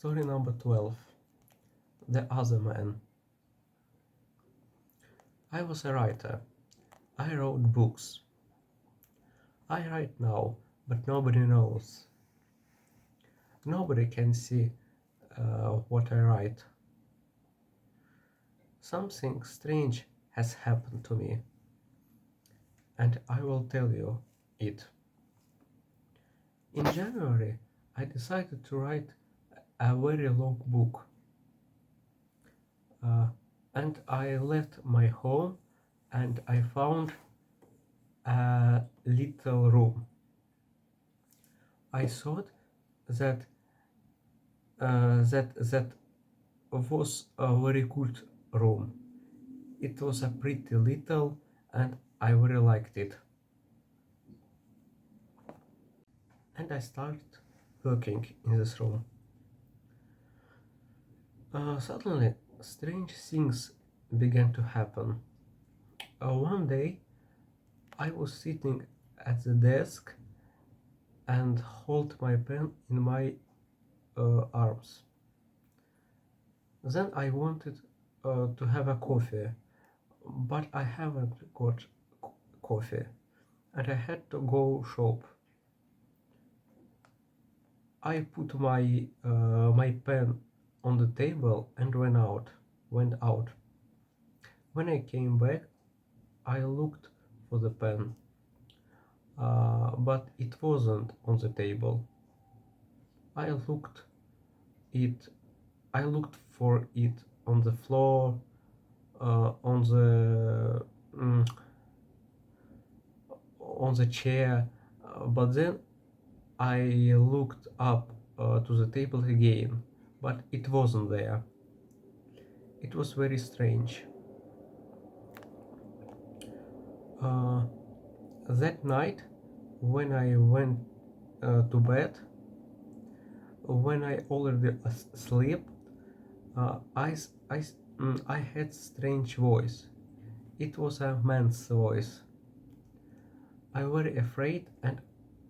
Story number 12. The Other Man. I was a writer. I wrote books. I write now, but nobody knows. Nobody can see what I write. Something strange has happened to me, and I will tell you it. In January, I decided to write a very long book. And I left my home and I found a little room. I thought that that was a very good room. It was a pretty little and I very liked it. And I started working in this room. Suddenly, strange things began to happen. One day, I was sitting at the desk and hold my pen in my arms. Then I wanted to have a coffee, but I haven't got coffee, and I had to go shop. I put my pen on the table and Went out. When I came back, I looked for the pen, but it wasn't on the table. I looked it. I looked for it on the floor, on the chair, but then I looked up to the table again, but it wasn't there. It was very strange. That night, when I went to bed, when I already asleep, I had strange voice. It was a man's voice. I was very afraid and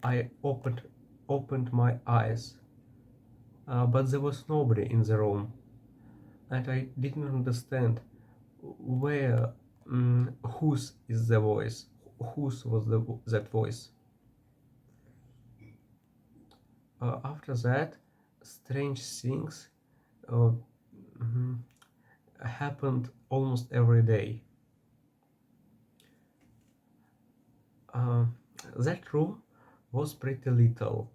I opened my eyes, but there was nobody in the room, and I didn't understand where whose is the voice, whose was that voice. After that, strange things uh, mm, happened almost every day. That room was pretty little.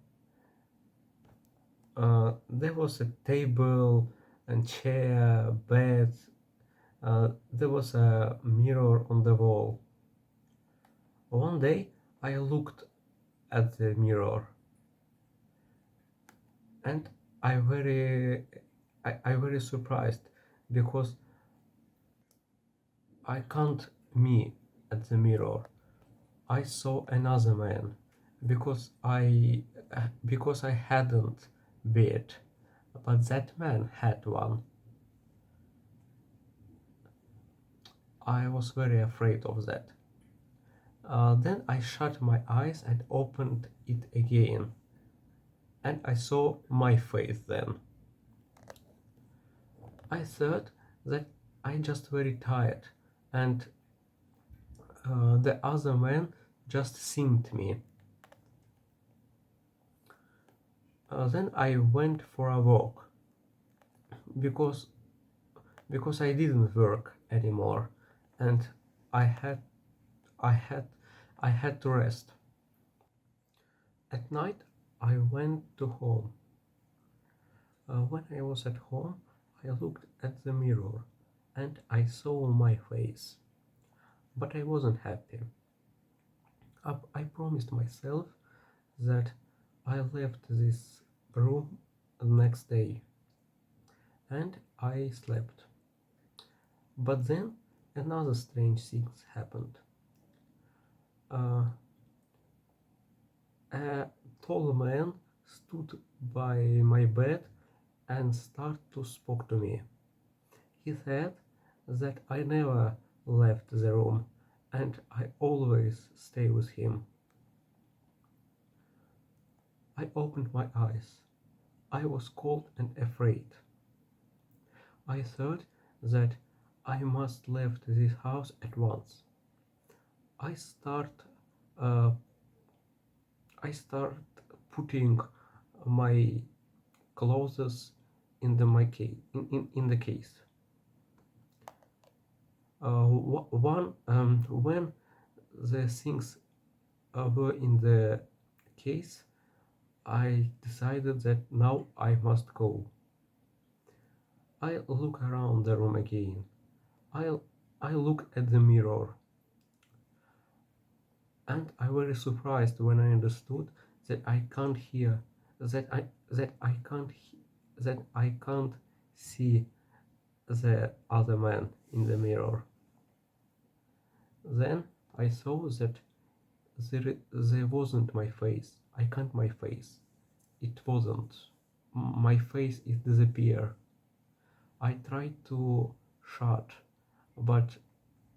There was a table and chair, bed. There was a mirror on the wall. One day I looked at the mirror and I very surprised because I can't me at the mirror. I saw another man because I hadn't beard, but that man had one. I was very afraid of that. Then I shut my eyes and opened it again, and I saw my face then. I thought that I just very tired, and the other man just thanked me. Then I went for a walk because I didn't work anymore, and I had I had I had to rest. At night I went to home. When I was at home, I looked at the mirror and I saw my face, but I wasn't happy. I promised myself that I left this room the next day, and I slept. But then another strange thing happened. Uh, a tall man stood by my bed and started to speak to me. He said that I never left the room and I always stay with him. I opened my eyes. I was cold and afraid. I thought that I must leave this house at once. I start uh, I start putting my clothes in the case. When the things were in the case, I decided that now I must go. I look around the room again. I I look at the mirror, and I was very surprised when I understood that I can't hear, that I can't see the other man in the mirror. Then I saw that there wasn't my face. I can't my face. It wasn't. My face is disappear. I tried to shout, but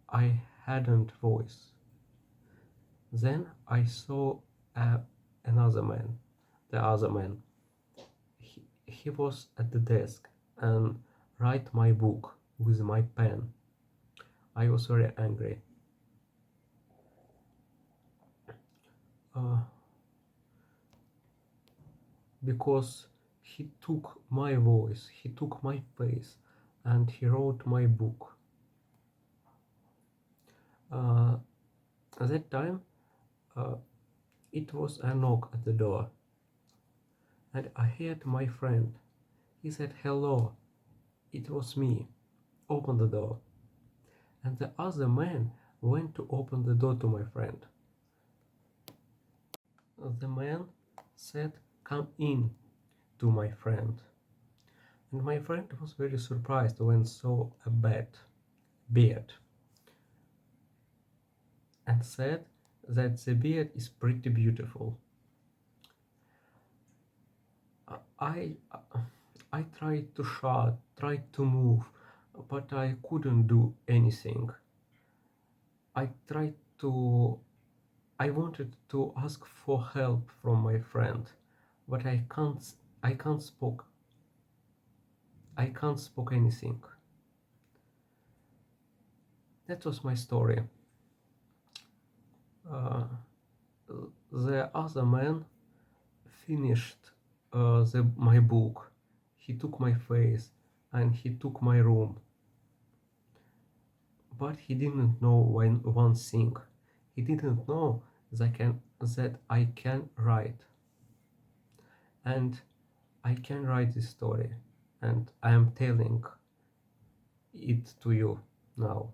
I hadn't voice. Then I saw another man, the other man. He was at the desk and write my book with my pen. I was very angry. Uh, because he took my voice, he took my face, and he wrote my book. At that time, uh, it was a knock at the door, and I heard my friend. He said, "Hello, it was me. Open the door." And the other man went to open the door to my friend. The man said, "Come in," to my friend. And my friend was very surprised when saw a beard, and said that the beard is pretty beautiful. I I tried to shout, tried to move, but I couldn't do anything. I tried to I wanted to ask for help from my friend, but I can't spoke. I can't spoke anything. That was my story. Uh, the other man finished my book. He took my face and he took my room. But he didn't know one thing. He didn't know that I can write. And I can write this story. And I am telling it to you now.